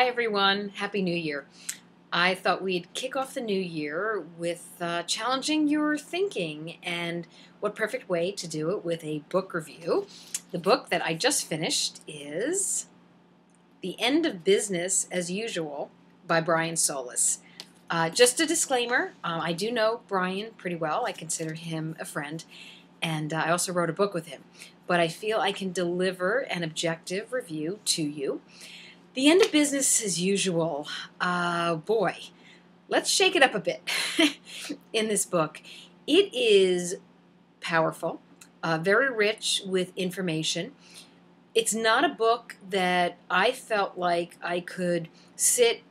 Hi everyone, Happy New Year. I thought we'd kick off the new year with challenging your thinking, and what perfect way to do it with a book review. The book that I just finished is The End of Business as Usual by Brian Solis. Just a disclaimer, I do know Brian pretty well. I consider him a friend, and I also wrote a book with him. But I feel I can deliver an objective review to you. The end of business as usual. Boy, let's shake it up a bit in this book. It is powerful, very rich with information. It's not a book that I felt like I could sit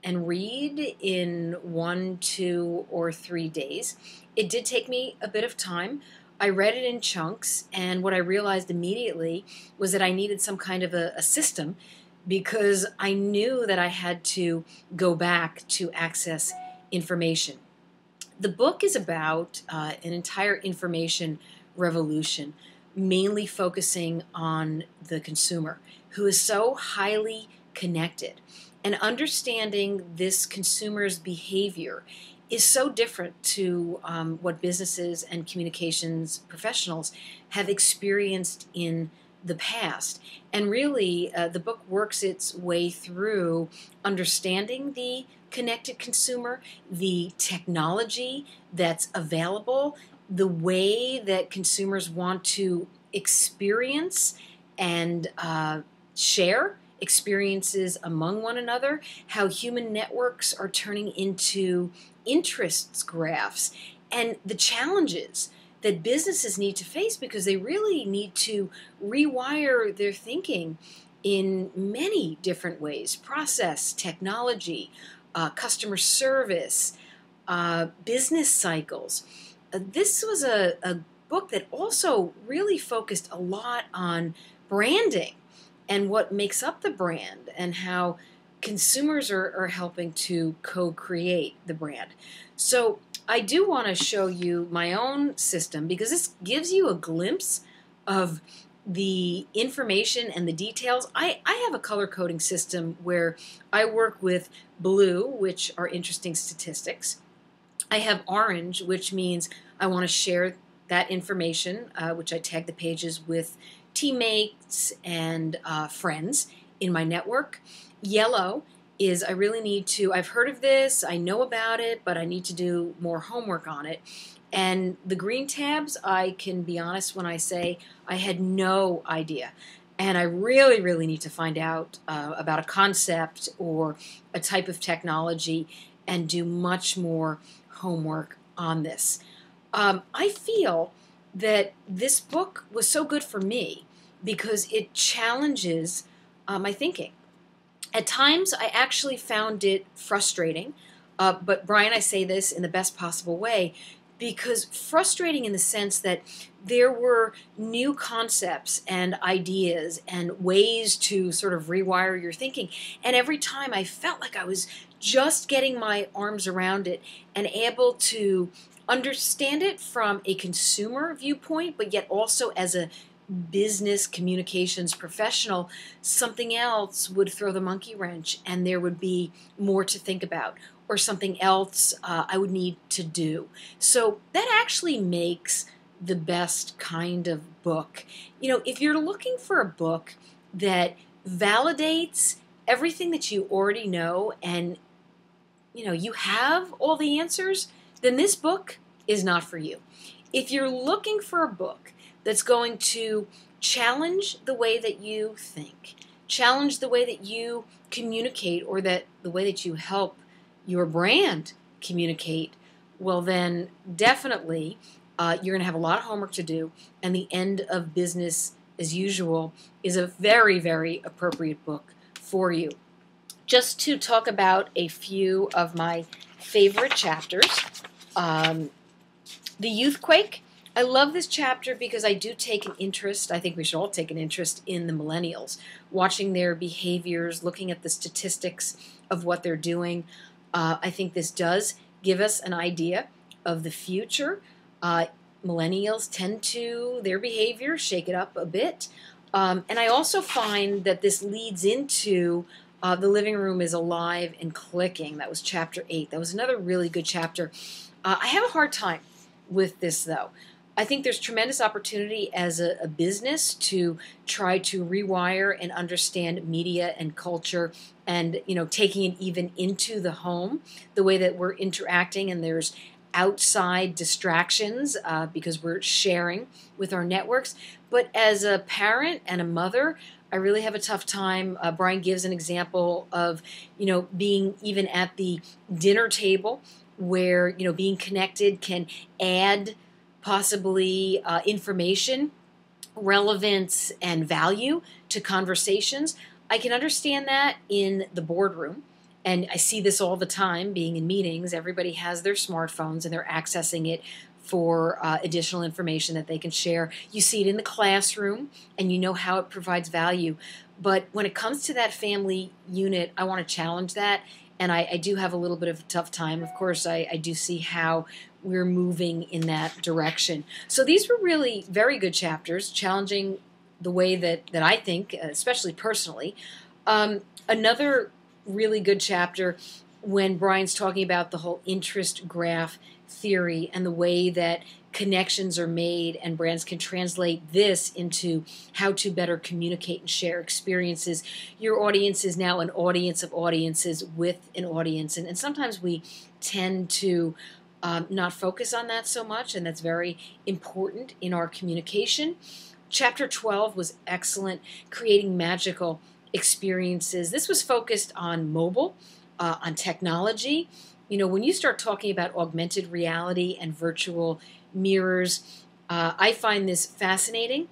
and read in 1, 2, or 3 days. It did take me a bit of time. I read it in chunks, and what I realized immediately was that I needed some kind of a system, because I knew that I had to go back to access information. The book is about an entire information revolution, mainly focusing on the consumer, who is so highly connected. And understanding this consumer's behavior is so different to what businesses and communications professionals have experienced in the past. And really, the book works its way through understanding the connected consumer, the technology that's available, the way that consumers want to experience and share experiences among one another, how human networks are turning into interests graphs, and the challenges that businesses need to face, because they really need to rewire their thinking in many different ways: process, technology, customer service, business cycles. This was a book that also really focused a lot on branding and what makes up the brand, and how consumers are helping to co-create the brand. So I do want to show you my own system, because this gives you a glimpse of the information and the details. I have a color coding system where I work with blue, which are interesting statistics. I have orange, which means I want to share that information, which I tag the pages with teammates and friends in my network. Yellow is I really need to, I've heard of this, I know about it, but I need to do more homework on it. And the green tabs, I can be honest when I say I had no idea. And I really, really need to find out about a concept or a type of technology and do much more homework on this. I feel that this book was so good for me because it challenges my thinking. At times, I actually found it frustrating, but Brian, I say this in the best possible way, because frustrating in the sense that there were new concepts and ideas and ways to sort of rewire your thinking. And every time I felt like I was just getting my arms around it and able to understand it from a consumer viewpoint, but yet also as a business communications professional, something else would throw the monkey wrench, and there would be more to think about, or something else I would need to do. So that actually makes the best kind of book. You know, if you're looking for a book that validates everything that you already know, and you have all the answers, then this book is not for you. If you're looking for a book that's going to challenge the way that you think, challenge the way that you communicate, or that the way that you help your brand communicate, well then definitely you're going to have a lot of homework to do, and The End of Business as Usual is a very, very appropriate book for you. Just to talk about a few of my favorite chapters. The Youthquake. I love this chapter because I do take an interest, I think we should all take an interest in the millennials, watching their behaviors, looking at the statistics of what they're doing. I think this does give us an idea of the future. Millennials tend to, their behavior, shake it up a bit. And I also find that this leads into The living room is alive and clicking. That was chapter 8. That was another really good chapter. I have a hard time with this, though. I think there's tremendous opportunity as a business to try to rewire and understand media and culture, and taking it even into the home, the way that we're interacting, and there's outside distractions because we're sharing with our networks. But as a parent and a mother, I really have a tough time. Brian gives an example of being even at the dinner table, where being connected can add possibly information, relevance, and value to conversations. I can understand that in the boardroom, and I see this all the time being in meetings. Everybody has their smartphones and they're accessing it for additional information that they can share. You see it in the classroom, and you know how it provides value. But when it comes to that family unit, I want to challenge that, and I do have a little bit of a tough time. Of course, I do see how we're moving in that direction. So these were really very good chapters, challenging the way that I think, especially personally. Another really good chapter when Brian's talking about the whole interest graph theory and the way that connections are made, and brands can translate this into how to better communicate and share experiences. Your audience is now an audience of audiences with an audience, and sometimes we tend to not focus on that so much, and that's very important in our communication. Chapter 12 was excellent, creating magical experiences. This was focused on mobile, on technology. When you start talking about augmented reality and virtual mirrors, I find this fascinating.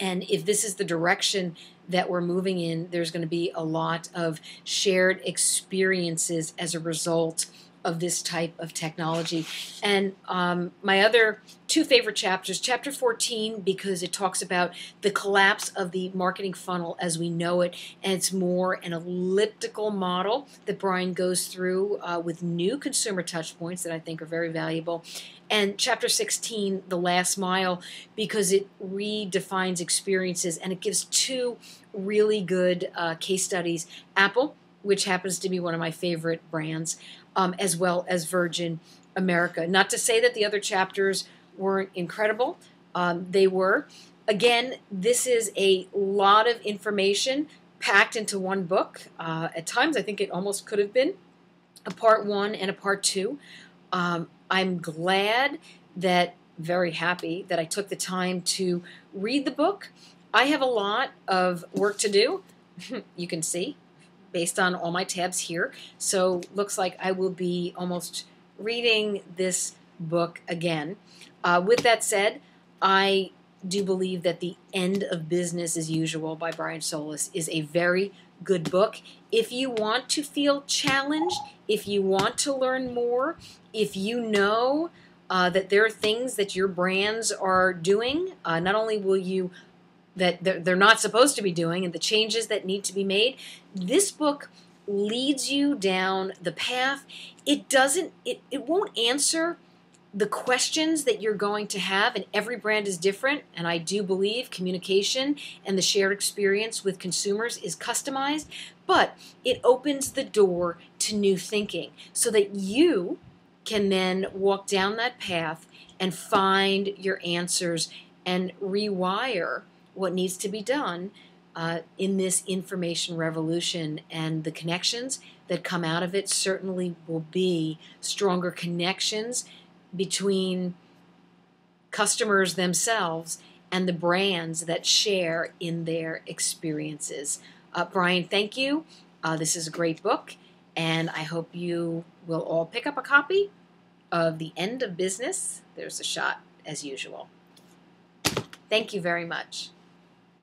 And if this is the direction that we're moving in, there's going to be a lot of shared experiences as a result of this type of technology. And my other two favorite chapters, chapter 14, because it talks about the collapse of the marketing funnel as we know it, and it's more an elliptical model that Brian goes through with new consumer touch points that I think are very valuable. And chapter 16, the last mile, because it redefines experiences, and it gives two really good case studies. Apple, which happens to be one of my favorite brands, as well as Virgin America. Not to say that the other chapters weren't incredible. They were. Again, this is a lot of information packed into one book. At times, I think it almost could have been a part 1 and a part 2. I'm very happy that I took the time to read the book. I have a lot of work to do. You can see, based on all my tabs here. So looks like I will be almost reading this book again. With that said, I do believe that The End of Business as Usual by Brian Solis is a very good book. If you want to feel challenged, if you want to learn more, if you know that there are things that your brands are doing, not only will you that they're not supposed to be doing, and the changes that need to be made, this book leads you down the path. It won't answer the questions that you're going to have, and every brand is different, and I do believe communication and the shared experience with consumers is customized, but it opens the door to new thinking so that you can then walk down that path and find your answers and rewire what needs to be done in this information revolution. And the connections that come out of it certainly will be stronger connections between customers themselves and the brands that share in their experiences. Brian, thank you. This is a great book, and I hope you will all pick up a copy of The End of Business. There's a shot, as usual. Thank you very much.